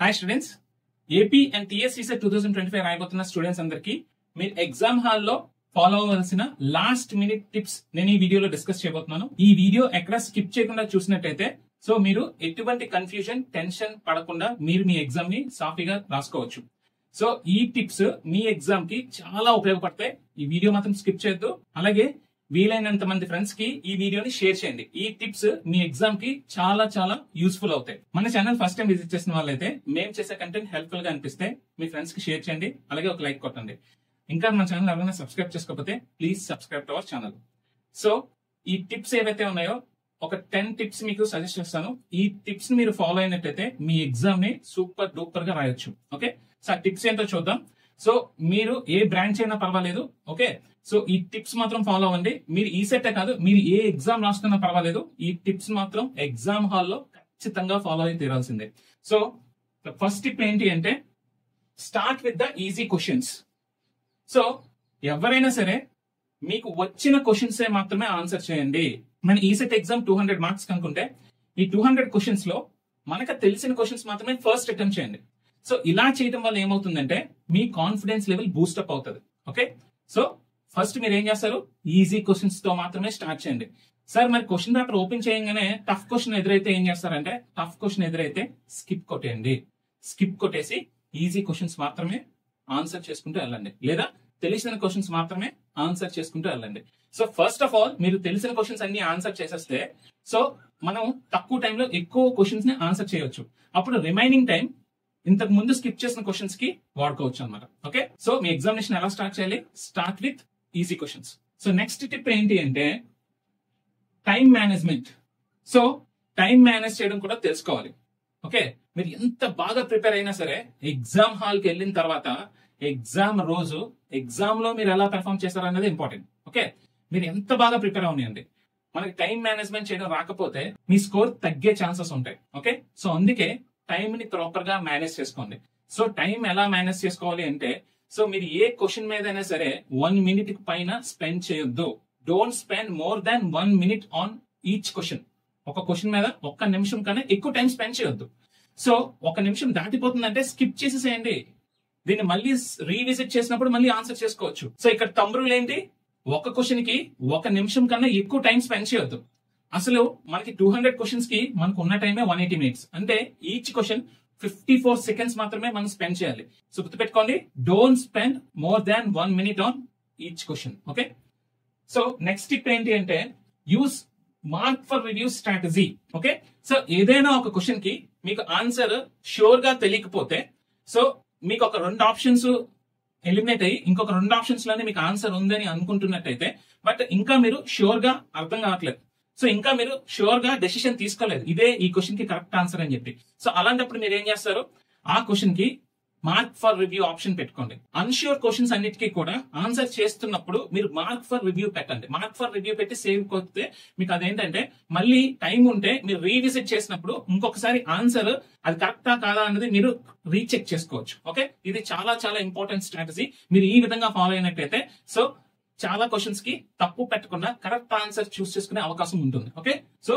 Hi students, AP and TS ECET 2025 రాయబోతున్న students అందరికి మీరు ఎగ్జామ్ హాల్లో ఫాలో అవ్వాల్సిన లాస్ట్ మినిట్ టిప్స్ నేను ఈ వీడియోలో డిస్కస్ చేయబోతున్నాను. ఈ వీడియో ఎక్కడ స్కిప్ చేయకుండా చూసినట్టయితే సో మీరు ఎటువంటి కన్ఫ్యూజన్, టెన్షన్ పడకుండా మీరు మీ ఎగ్జామ్ ని సాఫీగా రాసుకోవచ్చు. సో ఈ టిప్స్ మీ ఎగ్జామ్ కి చాలా ఉపయోగపడతాయి. ఈ వీడియో మాత్రం స్కిప్ చేయొద్దు. అలాగే వీలైనంత మంది ఫ్రెండ్స్ కి ఈ వీడియోని షేర్ చేయండి. ఈ టిప్స్ మీ ఎగ్జామ్ కి చాలా చాలా యూస్ఫుల్ అవుతాయి. మన ఛానల్ ఫస్ట్ టైం విజిట్ చేసిన వాళ్ళైతే మేము చేసే కంటెంట్ హెల్ప్ఫుల్ గా అనిపిస్తే మీ ఫ్రెండ్స్ కి షేర్ చేయండి. అలాగే ఒక లైక్ కొట్టండి. ఇంకా మన ఛానల్ ఎవరైనా సబ్స్క్రైబ్ చేసుకోకపోతే please subscribe to our channel. So ఈ టిప్స్ ఏవైతే ఉన్నాయో ఒక 10 టిప్స్ మీకు సజెస్ట్ చేస్తాను. ఈ టిప్స్ ని మీరు ఫాలో అయినట్టయితే మీ ఎగ్జామ్ ని సూపర్ డూపర్ గా రాయొచ్చు. ఓకే, సో ఆ టిప్స్ ఏంటో చూద్దాం. సో మీరు ఏ బ్రాంచ్ అయినా పర్వాలేదు. ఓకే, సో ఈ టిప్స్ మాత్రం ఫాలో అవ్వండి. మీరు ఈ సెట్ కాదు, మీరు ఏ ఎగ్జామ్ రాస్తున్నా పర్వాలేదు. ఈ టిప్స్ మాత్రం ఎగ్జామ్ హాల్లో ఖచ్చితంగా ఫాలో అయి తీరాల్సిందే. సో ఫస్ట్ టిప్ ఏంటి అంటే start with the easy questions. So ఎవరైనా సరే మీకు వచ్చిన క్వశ్చన్స్ మాత్రమే ఆన్సర్ చేయండి. మన ఈ సెట్ ఎగ్జామ్ 200 మార్క్స్ కనుకుంటే ఈ 200 క్వశ్చన్స్ లో మనకు తెలిసిన క్వశ్చన్స్ మాత్రమే ఫస్ట్ అటెంప్ట్ చేయండి. సో ఇలా చేయడం వల్ల ఏమవుతుందంటే మీ కాన్ఫిడెన్స్ లెవెల్ బూస్టప్ అవుతుంది. ఓకే, సో ఫస్ట్ మీరు ఏం చేస్తారు, ఈజీ క్వశ్చన్స్ తో మాత్రమే స్టార్ట్ చేయండి. సార్ మరి క్వశ్చన్ పేపర్ ఓపెన్ చేయగానే టఫ్ క్వశ్చన్ ఎదురైతే ఏం చేస్తారంటే టఫ్ క్వశ్చన్ ఎదురైతే స్కిప్ కొట్టేయండి. స్కిప్ కొట్టేసి ఈజీ క్వశ్చన్స్ మాత్రమే ఆన్సర్ చేసుకుంటూ వెళ్ళండి, లేదా తెలిసిన క్వశ్చన్స్ మాత్రమే ఆన్సర్ చేసుకుంటూ వెళ్ళండి. సో ఫస్ట్ ఆఫ్ ఆల్ మీరు తెలిసిన క్వశ్చన్స్ అన్ని ఆన్సర్ చేసేస్తే సో మనం తక్కువ టైంలో ఎక్కువ క్వశ్చన్స్ ని ఆన్సర్ చేయొచ్చు. అప్పుడు రిమైనింగ్ టైం ఇంతకు ముందు స్కిప్ చేసిన క్వశ్చన్స్ కి వాడుకోవచ్చు అనమాట. ఓకే, సో మీ ఎగ్జామినేషన్ ఎలా స్టార్ట్ చేయాలి? Start with easy questions. So next tip ఏంటి అంటే time management. So time manage చేయడం కూడా తెలుసుకోవాలి. ఓకే, మీరు ఎంత బాగా ప్రిపేర్ అయినా సరే ఎగ్జామ్ హాల్ కి వెళ్ళిన తర్వాత ఎగ్జామ్ రోజు ఎగ్జామ్ లో మీరు ఎలా పెర్ఫామ్ చేస్తారు అనేది ఇంపార్టెంట్. ఓకే, మీరు ఎంత బాగా ప్రిపేర్ అవునండి, మనకి టైం మేనేజ్మెంట్ చేయడం రాకపోతే మీ స్కోర్ తగ్గే ఛాన్సెస్ ఉంటాయి. ఓకే, సో అందుకే టైం ని ప్రాపర్ గా మేనేజ్ చేసుకోండి. సో టైం ఎలా మేనేజ్ చేసుకోవాలి అంటే సో మీరు ఏ క్వశ్చన్ మీద అయినా సరే 1 minute పైన స్పెండ్ చేయొద్దు. Don't spend more than 1 minute on each question. ఒక క్వశ్చన్ మీద 1 నిమిషం కన్నా ఎక్కువ టైం స్పెండ్ చేయొద్దు. సో 1 నిమిషం దాటిపోతుందంటే స్కిప్ చేసేసేయండి. దీన్ని మళ్ళీ రీవిజిట్ చేసినప్పుడు మళ్ళీ ఆన్సర్ చేసుకోవచ్చు. సో ఇక్కడ తమ్ముళ్ళు ఏంటి, ఒక క్వశ్చన్ కి 1 నిమిషం కన్నా ఎక్కువ టైం స్పెండ్ చేయొద్దు. అసలు మనకి 200 క్వశ్చన్స్ కి మనకు ఉన్న టైమే 180 minutes. అంటే ఈచ్ క్వశ్చన్ 54 seconds మాత్రమే మనం స్పెండ్ చేయాలి. సో గుర్తుపెట్టుకోండి, don't spend more than 1 minute on each question. Okay, so next tip ఏంటి అంటే use mark for review strategy. Okay, so ఏదైనా ఒక క్వశ్చన్ కి మీకు ఆన్సర్ షూర్ గా తెలియకపోతే సో మీకు ఒక 2 ఆప్షన్స్ ఎలిమినేట్ అయ్యి ఇంకొక 2 ఆప్షన్స్ లోనే మీకు ఆన్సర్ ఉందని అనుకుంటున్నట్టయితే బట్ ఇంకా మీరు షూర్ గా అర్థం కావట్లేదు. సో ఇంకా మీరు షూర్ గా డెసిషన్ తీసుకోలేదు ఇదే ఈ క్వశ్చన్ కి కరెక్ట్ ఆన్సర్ అని చెప్పి. సో అలాంటప్పుడు మీరు ఏం చేస్తారు, ఆ క్వశ్చన్ కి మార్క్ ఫర్ రివ్యూ ఆప్షన్ పెట్టుకోండి. అన్ష్యూర్ క్వశ్చన్స్ అన్నిటికీ కూడా ఆన్సర్ చేస్తున్నప్పుడు మీరు మార్క్ ఫర్ రివ్యూ పెట్టండి. మార్క్ ఫర్ రివ్యూ పెట్టి సేవ్ కొడితే మీకు అదేంటంటే మళ్ళీ టైం ఉంటే మీరు రీవిజిట్ చేసినప్పుడు ఇంకొకసారి ఆన్సర్ అది కరెక్టా కాదా అనేది మీరు రీచెక్ చేసుకోవచ్చు. ఓకే, ఇది చాలా చాలా ఇంపార్టెంట్ స్ట్రాటజీ. మీరు ఈ విధంగా ఫాలో అయినట్టయితే సో చాలా క్వశ్చన్స్ కి తప్పు పెట్టకుండా కరెక్ట్ ఆన్సర్ చూస్ చేసుకునే అవకాశం ఉంటుంది. Okay, so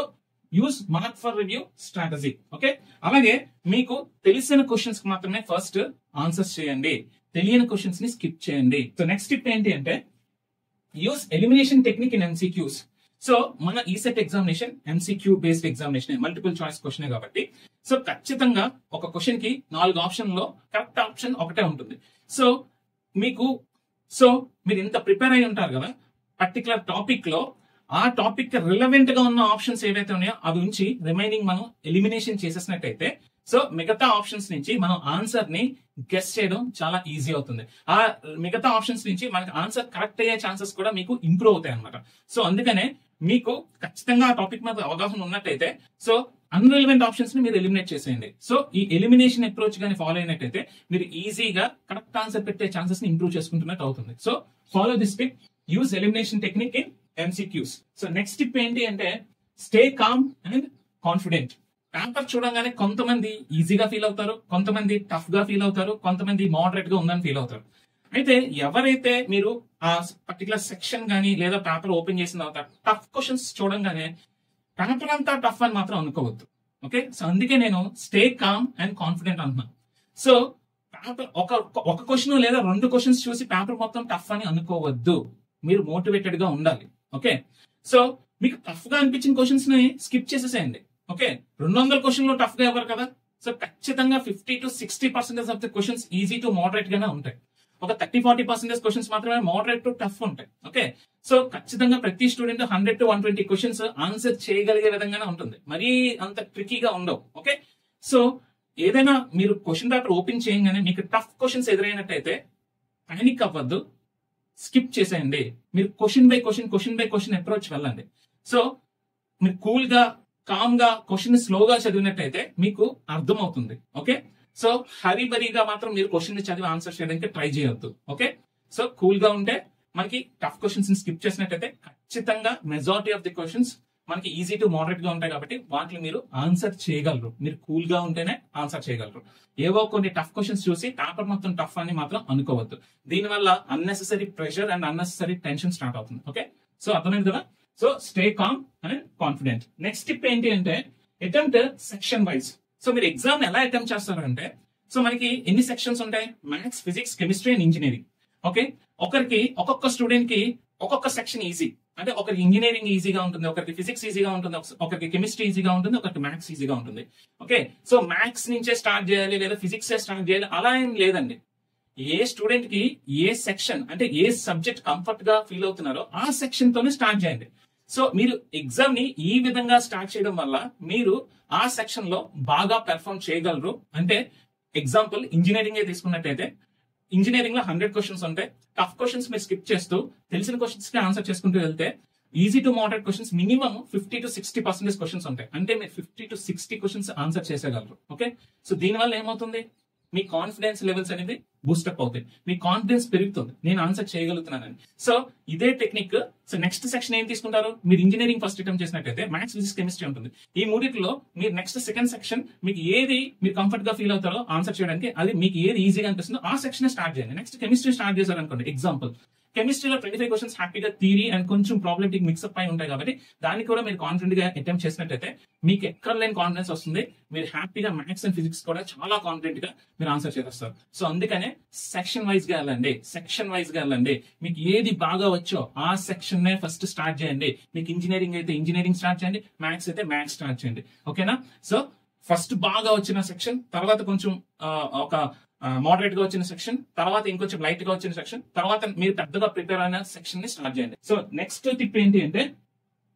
use mark for review strategy. Okay, అలాగే మీకు తెలిసిన క్వశ్చన్స్ కి మాత్రమే ఫస్ట్ ఆన్సర్స్ చేయండి, తెలియని క్వశ్చన్స్ ని స్కిప్ చేయండి. సో నెక్స్ట్ టిప్ ఏంటి అంటే use elimination technique in MCQs. So మన ఈ set examination MCQ based examination, multiple choice question కాబట్టి సో ఖచ్చితంగా ఒక క్వశ్చన్ కి 4 ఆప్షన్ లో కరెక్ట్ ఆప్షన్ ఒకటే ఉంటుంది. సో మీరు ఇంత ప్రిపేర్ అయి ఉంటారు కదా పర్టికులర్ టాపిక్ లో, ఆ టాపిక్ కి రిలవెంట్ గా ఉన్న ఆప్షన్స్ ఏవైతే ఉన్నాయో అవి ఉంచి రిమైనింగ్ మనం ఎలిమినేషన్ చేసేసినట్టయితే సో మిగతా ఆప్షన్స్ నుంచి మనం ఆన్సర్ ని గెస్ చేయడం చాలా ఈజీ అవుతుంది. ఆ మిగతా ఆప్షన్స్ నుంచి మనకి ఆన్సర్ కరెక్ట్ అయ్యే ఛాన్సెస్ కూడా మీకు ఇంప్రూవ్ అవుతాయి అనమాట. సో అందుకనే మీకు ఖచ్చితంగా ఆ టాపిక్ మీద అవగాహన ఉన్నట్టయితే సో అన్రిలవెంట్ ఆప్షన్స్ ని మీరు ఎలిమినేట్ చేసేయండి. సో ఈ ఎలిమినేషన్ అప్రోచ్ గానీ ఫాలో అయినట్టయితే మీరు ఈజీగా కరెక్ట్ ఆన్సర్ పెట్టే ఛాన్సెస్ ని ఇంప్రూవ్ చేసుకుంటున్నట్టు అవుతుంది. So follow this tip, use elimination technique in MCQs. So next tip ఏంటి అంటే stay calm and confident. Paper చూడగానే కొంతమంది ఈజీగా ఫీల్ అవుతారు, కొంతమంది టఫ్ గా ఫీల్ అవుతారు, కొంతమంది మోడరేట్ గా ఉందని ఫీల్ అవుతారు. అయితే ఎవరైతే మీరు ఆ పర్టికులర్ సెక్షన్ గానీ లేదా పేపర్ ఓపెన్ చేసిన తర్వాత టఫ్ క్వశ్చన్స్ చూడంగానే పేపర్ అంతా టఫ్ అని మాత్రం అనుకోవద్దు. ఓకే, సో అందుకే నేను స్టే కామ్ అండ్ కాన్ఫిడెంట్ అంటున్నాను. సో పేపర్ ఒక క్వశ్చన్ లేదా 2 క్వశ్చన్స్ చూసి పేపర్ మొత్తం టఫ్ అని అనుకోవద్దు. మీరు మోటివేటెడ్ గా ఉండాలి. ఓకే, సో మీకు టఫ్ గా అనిపించిన క్వశ్చన్స్ ని స్కిప్ చేసేసేయండి. ఓకే, 200 క్వశ్చన్లు టఫ్ గా ఇవ్వరు కదా. సో ఖచ్చితంగా 50 to 60% of the questions easy to moderate గానే ఉంటాయి. ఒక 30-40% క్వశ్చన్స్ మాత్రమే మోడరేట్ టు టఫ్ ఉంటాయి. ఓకే, సో ఖచ్చితంగా ప్రతి స్టూడెంట్ 100 to 120 క్వశ్చన్స్ ఆన్సర్ చేయగలిగే విధంగానే ఉంటుంది. మరీ అంత ట్రికీగా ఉండవు. ఓకే, సో ఏదైనా మీరు క్వశ్చన్ పేపర్ ఓపెన్ చేయగానే మీకు టఫ్ క్వశ్చన్స్ ఎదురైనట్టయితే పానిక్ అవ్వద్దు, స్కిప్ చేసేయండి. మీరు క్వశ్చన్ బై క్వశ్చన్ అప్రోచ్ వెళ్ళండి. సో మీరు కూల్ గా కామ్ గా క్వశ్చన్ స్లోగా చదివినట్టయితే మీకు అర్థమవుతుంది. ఓకే, సో హరీబరీగా మాత్రం మీరు క్వశ్చన్ ని చదివి ఆన్సర్ చేయడానికి ట్రై చేయొద్దు. ఓకే, సో కూల్ గా ఉంటే మనకి టఫ్ క్వశ్చన్స్ ని స్కిప్ చేసినట్టయితే ఖచ్చితంగా మెజారిటీ ఆఫ్ ది క్వశ్చన్స్ మనకి ఈజీ టు మోడరేట్ గా ఉంటాయి కాబట్టి వాటిని మీరు ఆన్సర్ చేయగలరు. మీరు కూల్ గా ఉంటేనే ఆన్సర్ చేయగలరు. ఏవో కొన్ని టఫ్ క్వశ్చన్స్ చూసి పేపర్ మొత్తం టఫ్ అని మాత్రం అనుకోవద్దు. దీనివల్ల unnecessary pressure and unnecessary tension start అవుతుంది. ఓకే, సో అర్థమైంది కదా. So stay calm and confident. Next tip ఏంటి అంటే అటెంప్ట్ సెక్షన్ వైజ్. సో మీరు ఎగ్జామ్ ఎలా అటెంప్ట్ చేస్తారు అంటే, సో మనకి ఎన్ని సెక్షన్స్ ఉంటాయి? Maths, physics, chemistry and engineering. Okay, ఒక్కొక్క స్టూడెంట్ కి ఒక్కొక్క సెక్షన్ ఈజీ. అంటే ఒకరికి ఇంజనీరింగ్ ఈజీగా ఉంటుంది, ఒకరికి ఫిజిక్స్ ఈజీగా ఉంటుంది, ఒకరికి కెమిస్ట్రీ ఈజీగా ఉంటుంది, ఒకరికి మ్యాథ్స్ ఈజీగా ఉంటుంది. ఓకే, సో మ్యాథ్స్ నుంచే స్టార్ట్ చేయాలి లేదా ఫిజిక్స్ స్టార్ట్ చేయాలి అలా ఏం లేదండి. ఏ స్టూడెంట్ కి ఏ సెక్షన్ అంటే ఏ సబ్జెక్ట్ కంఫర్ట్ గా ఫీల్ అవుతున్నారో ఆ సెక్షన్ తోనే స్టార్ట్ చేయండి. సో మీరు ఎగ్జామ్ ని ఈ విధంగా స్టార్ట్ చేయడం వల్ల మీరు ఆ సెక్షన్ లో బాగా పెర్ఫార్మ్ చేయగలరు. అంటే ఎగ్జాంపుల్ ఇంజనీరింగ్ తీసుకున్నట్టయితే ఇంజనీరింగ్ లో 100 క్వశ్చన్స్ ఉంటాయి. టఫ్ క్వశ్చన్స్ మీరు స్కిప్ చేస్తూ తెలిసిన క్వశ్చన్స్ కి ఆన్సర్ చేసుకుంటూ వెళ్తే easy to moderate questions minimum 50 to 60% questions ఉంటాయి. అంటే మీరు 50 to 60 క్వశ్చన్స్ ఆన్సర్ చేసేయగలరు. ఓకే, సో దీనివల్ల ఏమవుతుంది? మీ కాన్ఫిడెన్స్ లెవెల్స్ అనేది బూస్టప్ అవుతాయి. మీ కాన్ఫిడెన్స్ పెరుగుతుంది, నేను ఆన్సర్ చేయగలుగుతున్నానని. సో ఇదే టెక్నిక్. సో నెక్స్ట్ సెక్షన్ ఏం తీసుకుంటారు? మీరు ఇంజనీరింగ్ ఫస్ట్ అటెంప్ట్ చేసినట్టయితే మ్యాథ్స్, ఫిజిక్స్, కెమిస్ట్రీ ఉంటుంది. ఈ మూడిట్లో మీరు నెక్స్ట్ సెకండ్ సెక్షన్ మీకు ఏది మీరు కంఫర్ట్ గా ఫీల్ అవుతారో ఆన్సర్ చేయడానికి, అది మీకు ఏది ఈజీగా అనిపిస్తుందో ఆ సెక్షన్ స్టార్ట్ చేయండి. నెక్స్ట్ కెమిస్ట్రీ స్టార్ట్ చేశారు అనుకోండి. ఎగ్జాంపుల్ కెమిస్ట్రీలో 25 క్వశ్చన్స్ హ్యాపీగా థియరీ అండ్ కొంచెం ప్రాబ్లమాటిక్ మిక్స్అప్ అయి ఉంటాయి కాబట్టి దాన్ని కూడా మీరు కాన్ఫిడెంట్ గా అటెంప్ట్ చేసినట్టయితే మీకు ఎక్కడ లేని కాన్ఫిడెన్స్ వస్తుంది. మీరు హ్యాపీగా మ్యాథ్స్ అండ్ ఫిజిక్స్ కూడా చాలా కాన్ఫిడెంట్ గా మీరు ఆన్సర్ చేస్తారు. సో అందుకనే సెక్షన్ వైజ్ గా వెళ్ళండి. మీకు ఏది బాగా వచ్చో ఆ సెక్షన్ నే ఫస్ట్ స్టార్ట్ చేయండి. మీకు ఇంజనీరింగ్ అయితే ఇంజనీరింగ్ స్టార్ట్ చేయండి, మ్యాథ్స్ అయితే మ్యాథ్స్ స్టార్ట్ చేయండి. ఓకేనా? సో ఫస్ట్ బాగా వచ్చిన సెక్షన్, తర్వాత కొంచెం ఒక మోడరేట్ గా వచ్చిన సెక్షన్, తర్వాత ఇంకొంచెం లైట్ గా వచ్చిన సెక్షన్, తర్వాత మీరు పెద్దగా ప్రిపేర్ అయిన సెక్షన్ ని స్టార్ట్ చేయండి. సో నెక్స్ట్ టిప్ ఏంటి అంటే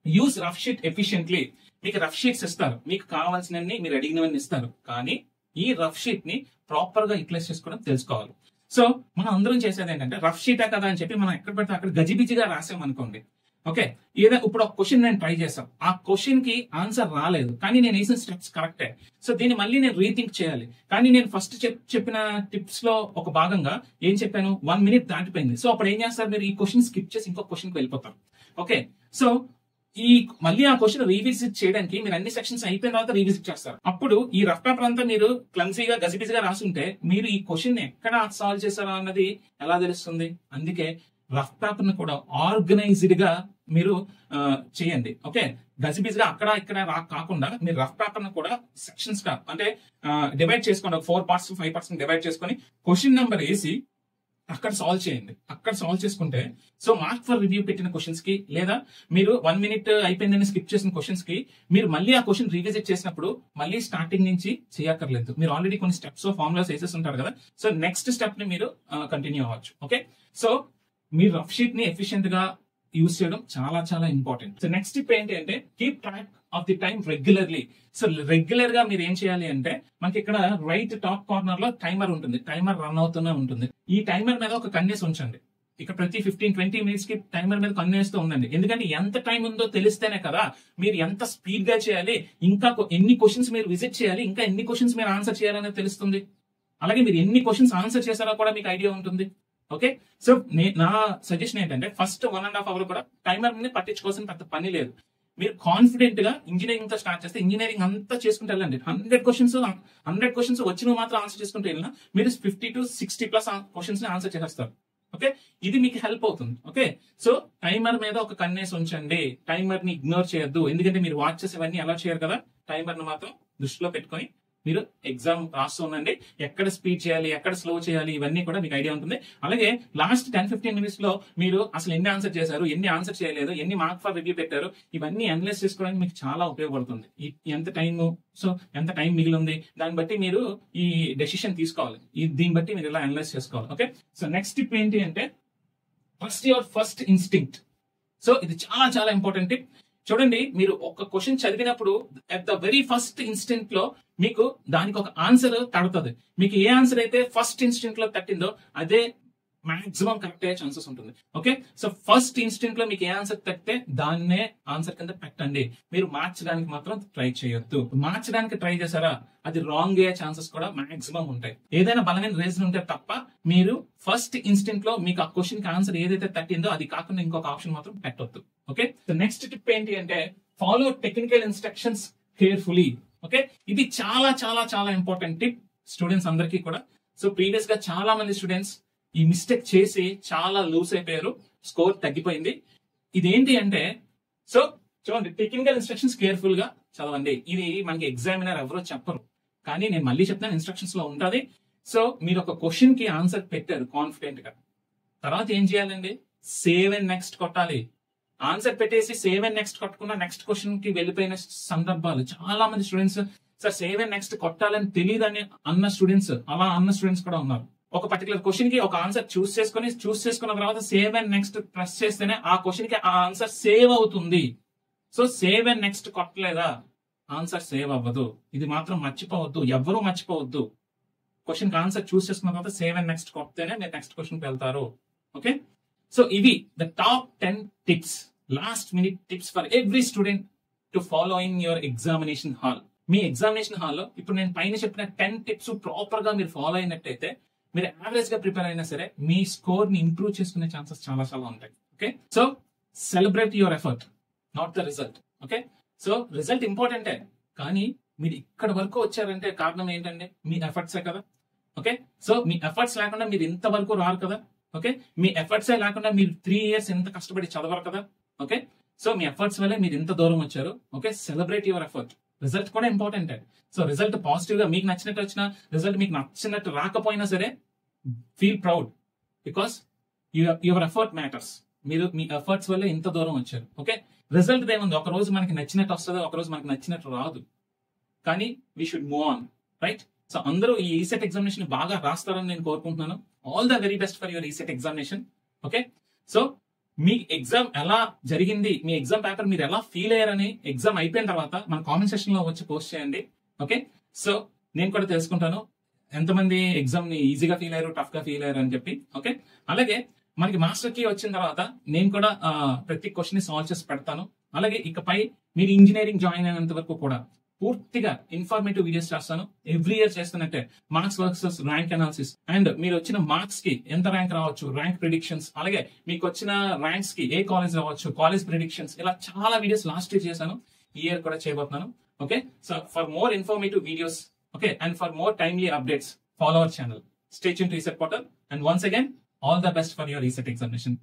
యూజ్ రఫ్ షీట్ ఎఫిషియెంట్లీ. మీకు రఫ్ షీట్స్ ఇస్తారు, మీకు కావాల్సినవి మీరు అడిగినవన్నీ ఇస్తారు, కానీ ఈ రఫ్ షీట్ ని ప్రాపర్ గా యూటిలైజ్ చేసుకోవడం తెలుసుకోవాలి. సో మనం అందరం చేసేది ఏంటంటే రఫ్ షీటే కదా అని చెప్పి మనం ఎక్కడ పడితే అక్కడ గజిబిజిగా రాసామనుకోండి. ఓకే, ఏదో ఇప్పుడు ఒక క్వశ్చన్ నేను ట్రై చేస్తాను, ఆ క్వశ్చన్ కి ఆన్సర్ రాలేదు, కానీ నేను వేసిన స్టెప్స్ కరెక్టే. సో దీన్ని మళ్ళీ నేను రీథింక్ చేయాలి. కానీ నేను ఫస్ట్ చెప్పిన టిప్స్ లో ఒక భాగంగా ఏం చెప్పాను, 1 minute దాటిపోయింది. సో అప్పుడు ఏం చేస్తారు, మీరు ఈ క్వశ్చన్ స్కిప్ చేసి ఇంకో క్వశ్చన్ కి వెళ్ళిపోతారు. ఓకే, సో మళ్ళీ ఆ క్వశ్చన్ రీవిజిట్ చేయడానికి మీరు అన్ని సెక్షన్స్ అయిపోయిన తర్వాత రీవిజిట్ చేస్తారు. అప్పుడు ఈ రఫ్ పేపర్ అంతా మీరు క్లమ్సీగా గజిబిజిగా రాసుంటే మీరు ఈ క్వశ్చన్ ఎక్కడ సాల్వ్ చేశారా అన్నది ఎలా తెలుస్తుంది? అందుకే రఫ్ పేపర్ ని కూడా ఆర్గనైజ్డ్ గా మీరు చేయండి. ఓకే, గజిబిజిగా అక్కడ ఇక్కడ కాకుండా మీరు రఫ్ పేపర్ ని కూడా సెక్షన్స్ గా అంటే డివైడ్ చేసుకోండి. 4 parts 5 parts డివైడ్ చేసుకొని క్వశ్చన్ నెంబర్ వేసి అక్కడ సాల్వ్ చేయండి. అక్కడ సాల్వ్ చేసుకుంటే సో మార్క్ ఫర్ రివ్యూ పెట్టిన క్వశ్చన్స్ కి లేదా మీరు 1 minute అయిపోయిందని స్కిప్ చేసిన క్వశ్చన్స్ కి మీరు మళ్ళీ ఆ క్వశ్చన్ రీవిజిట్ చేసినప్పుడు మళ్ళీ స్టార్టింగ్ నుంచి చేయక్కర్లేదు. మీరు ఆల్రెడీ కొన్ని స్టెప్స్ ఫార్ములాస్ వేసేసి ఉంటారు కదా. సో నెక్స్ట్ స్టెప్ ని మీరు కంటిన్యూ అవ్వచ్చు. ఓకే, సో మీరు రఫ్ షీట్ ని ఎఫిషియెంట్ గా యూజ్ చేయడం చాలా చాలా ఇంపార్టెంట్. సో నెక్స్ట్ టిప్ ఏంటి అంటే keep track of the time regularly. So regular గా మీరు ఏం చేయాలి అంటే మనకి ఇక్కడ రైట్ టాప్ కార్నర్ లో టైమర్ ఉంటుంది, టైమర్ రన్ అవుతూనే ఉంటుంది. ఈ టైమర్ మీద ఒక కన్నేసి ఉంచండి. ఇక్కడ ప్రతి 15-20 minutes కి టైమర్ మీద కన్నేస్తూ ఉండండి. ఎందుకంటే ఎంత టైం ఉందో తెలిస్తేనే కదా మీరు ఎంత స్పీడ్ గా చేయాలి, ఇంకా ఎన్ని క్వశ్చన్స్ మీరు విజిట్ చేయాలి, ఇంకా ఎన్ని క్వశ్చన్స్ మీరు ఆన్సర్ చేయాలనేది తెలుస్తుంది. అలాగే మీరు ఎన్ని క్వశ్చన్స్ ఆన్సర్ చేశారో కూడా మీకు ఐడియా ఉంటుంది. ఓకే, సో నా సజెషన్ ఏంటంటే ఫస్ట్ 1.5 hours కూడా టైమర్ ని పట్టించుకోవాల్సిన పెద్ద పని లేదు. మీరు కాన్ఫిడెంట్ గా ఇంజనీరింగ్ తో స్టార్ట్ చేస్తే ఇంజనీరింగ్ అంతా చేసుకుంటూ వెళ్ళండి. 100 క్వశ్చన్స్ వచ్చిన మాత్రం ఆన్సర్ చేసుకుంటూ వెళ్ళినా మీరు 50 to 60+ క్వశ్చన్స్ ని ఆన్సర్ చేసేస్తారు. ఓకే, ఇది మీకు హెల్ప్ అవుతుంది. ఓకే, సో టైమర్ మీద ఒక కన్నేసి ఉంచండి, టైమర్ ని ఇగ్నోర్ చేయొద్దు. ఎందుకంటే మీరు వాచ్ చేసేవన్నీ అలా చేయరు కదా, టైమర్ ని మాత్రం దృష్టిలో పెట్టుకొని మీరు ఎగ్జామ్ రాస్తూ ఉండండి. ఎక్కడ స్పీడ్ చేయాలి, ఎక్కడ స్లో చేయాలి, ఇవన్నీ కూడా మీకు ఐడియా ఉంటుంది. అలాగే లాస్ట్ 10-15 మినిట్స్ లో మీరు అసలు ఎన్ని ఆన్సర్ చేశారు, ఎన్ని ఆన్సర్ చేయలేదు, ఎన్ని మార్క్ ఫర్ రివ్యూ పెట్టారు, ఇవన్నీ అనలైజ్ చేసుకోవడానికి మీకు చాలా ఉపయోగపడుతుంది. ఎంత టైం మిగిలి ఉంది, దాన్ని బట్టి మీరు ఈ డెసిషన్ తీసుకోవాలి. దీన్ని బట్టి మీరు ఇలా అనలైజ్ చేసుకోవాలి. ఓకే, సో నెక్స్ట్ టిప్ ఏంటి అంటే trust your first instinct. So ఇది చాలా చాలా ఇంపార్టెంట్ టిప్. చూడండి, మీరు ఒక క్వశ్చన్ చదివినప్పుడు at the very first instant లో మీకు దానికి ఒక ఆన్సర్ తడుతుంది. మీకు ఏ ఆన్సర్ అయితే ఫస్ట్ ఇన్స్టెంట్ లో తట్టిందో అదే మాక్సిమం కరెక్ట్ అయ్యే ఛాన్సెస్ ఉంటుంది. ఓకే, సో ఫస్ట్ ఇన్స్టెంట్ లో మీకు ఏ ఆన్సర్ తట్టితే దాన్నే ఆన్సర్ కింద పెట్టండి. మీరు మార్చడానికి మాత్రం ట్రై చేయొద్దు. మార్చడానికి ట్రై చేశారా, అది రాంగ్ అయ్యే ఛాన్సెస్ కూడా మాక్సిమం ఉంటాయి. ఏదైనా బలమైన రీజన్ ఉంటే తప్ప మీరు ఫస్ట్ ఇన్స్టెంట్ లో మీకు ఆ క్వశ్చన్ కి ఆన్సర్ ఏదైతే తట్టిందో అది కాకుండా ఇంకొక ఆప్షన్ మాత్రం పెట్టొద్దు. ఓకే, సో నెక్స్ట్ టిప్ ఏంటి అంటే follow technical instructions carefully. Okay, ఇది చాలా చాలా చాలా ఇంపార్టెంట్ టిప్ స్టూడెంట్స్ అందరికీ కూడా. సో ప్రీవియస్ గా చాలా మంది స్టూడెంట్స్ ఈ మిస్టేక్ చేసి చాలా లూజ్ అయిపోయారు, స్కోర్ తగ్గిపోయింది. ఇదేంటి అంటే, సో చూడండి, టెక్నికల్ ఇన్స్ట్రక్షన్స్ కేర్ఫుల్ గా చదవండి. ఇది మనకి ఎగ్జామినర్ ఎవరో చెప్పరు, కానీ నేను మళ్ళీ చెప్తాను, ఇన్స్ట్రక్షన్స్ లో ఉంటుంది. సో మీరు ఒక క్వశ్చన్ కి ఆన్సర్ పెట్టారు కాన్ఫిడెంట్ గా, తర్వాత ఏం చేయాలండి, సేవ్ అండ్ నెక్స్ట్ కొట్టాలి. ఆన్సర్ పెట్టేసి సేవ్ అండ్ నెక్స్ట్ కొట్టకుండా నెక్స్ట్ క్వశ్చన్ కి వెళ్ళిపోయిన సందర్భాలు చాలా మంది students, sir save and next కొట్టాలని తెలియదని అన్న స్టూడెంట్స్ కూడా ఉన్నారు. ఒక పర్టికులర్ క్వశ్చన్ కి ఒక ఆన్సర్ చూస్ చేసుకున్న తర్వాత సేవ్ అండ్ నెక్స్ట్ ప్రెస్ చేస్తేనే ఆ క్వశ్చన్ కి ఆ ఆన్సర్ సేవ్ అవుతుంది. సో సేవ్ అండ్ నెక్స్ట్ కొట్టలేదా ఆన్సర్ సేవ్ అవ్వదు. ఇది మాత్రం మర్చిపోవద్దు, ఎవ్వరూ మర్చిపోవద్దు. క్వశ్చన్ కి ఆన్సర్ చూస్ చేసుకున్న తర్వాత సేవ్ అండ్ నెక్స్ట్ కొట్టేనే మీరు నెక్స్ట్ క్వశ్చన్ కి వెళ్తారు. ఓకే, సో ఇవి the top 10 tips, last minute tips for every student to follow in your examination hall. Me examination హాల్లో ఇప్పుడు నేను పైన చెప్పిన 10 టిప్స్ ప్రాపర్ గా మీరు ఫాలో అయినట్టయితే మీరు యావరేజ్ గా ప్రిపేర్ అయినా సరే మీ స్కోర్ ని ఇంప్రూవ్ చేసుకునే ఛాన్సెస్ చాలా చాలా ఉంటాయి. Okay, so celebrate your effort, not the result. Okay, so result ఇంపార్టెంటే, కానీ మీరు ఇక్కడ వరకు వచ్చారంటే కారణం ఏంటంటే మీ ఎఫర్ట్సే కదా. ఓకే, సో మీ ఎఫర్ట్స్ లేకుండా మీరు ఇంతవరకు రారు కదా. ఓకే, మీ ఎఫర్ట్సే లేకుండా మీరు 3 years ఎంత కష్టపడి చదవరు కదా. ఓకే, సో మీ ఎఫర్ట్స్ వల్లే మీరు ఇంత దూరం వచ్చారు. Okay, celebrate your effort. Result కూడా ఇంపార్టెంట్. సో రిజల్ట్ పాజిటివ్ గా మీకు నచ్చినట్టు వచ్చినా, రిజల్ట్ మీకు నచ్చినట్టు రాకపోయినా సరే feel proud, because your effort matters. మీరు మీ ఎఫర్ట్స్ వల్లే ఇంత దూరం వచ్చారు. ఓకే, రిజల్ట్ ఏముంది, ఒక రోజు మనకి నచ్చినట్టు వస్తుంది, ఒక రోజు మనకి నచ్చినట్టు రాదు, కానీ we should move on, right? So అందరూ ఈ ఈసెట్ ఎగ్జామినేషన్ బాగా రాస్తారని నేను కోరుకుంటున్నాను. All the very best for your ECET examination. Okay, so me exam ఎలా జరిగింది, మీ ఎగ్జామ్ పేపర్ మీరు ఎలా ఫీల్ అయ్యారని ఎగ్జామ్ అయిపోయిన తర్వాత మన కామెంట్ సెక్షన్ లో వచ్చి పోస్ట్ చేయండి. ఓకే, సో నేను కూడా తెలుసుకుంటాను ఎంతమంది ఎగ్జామ్ ని ఈజీగా ఫీల్ అయ్యారు, టఫ్ గా ఫీల్ అయ్యారు అని చెప్పి. ఓకే, అలాగే మనకి మాస్టర్ కి వచ్చిన తర్వాత నేను కూడా ప్రతి క్వశ్చన్ ని సాల్వ్ చేసి పెడతాను. అలాగే ఇకపై మీరు ఇంజనీరింగ్ జాయిన్ అయినంత వరకు కూడా పూర్తిగా ఇన్ఫర్మేటివ్ వీడియోస్ చేస్తాను. ఎవ్రీ ఇయర్ చేస్తున్నట్టే marks versus rank analysis, and మీరు వచ్చిన మార్క్స్ కి ఎంత ర్యాంక్ రావచ్చు, ర్యాంక్ ప్రిడిక్షన్స్, అలాగే మీకు వచ్చిన ర్యాంక్స్ కి ఏ కాలేజ్ రావచ్చు, కాలేజ్ ప్రిడిక్షన్స్, ఇలా చాలా వీడియోస్ లాస్ట్ ఇయర్ చేశాను, ఈ ఇయర్ కూడా చేయబోతున్నాను. Okay, so for more informative videos, okay, and for more timely updates, follow our channel. Stay tuned to ESET portal, and once again, all the best for your ESET examination.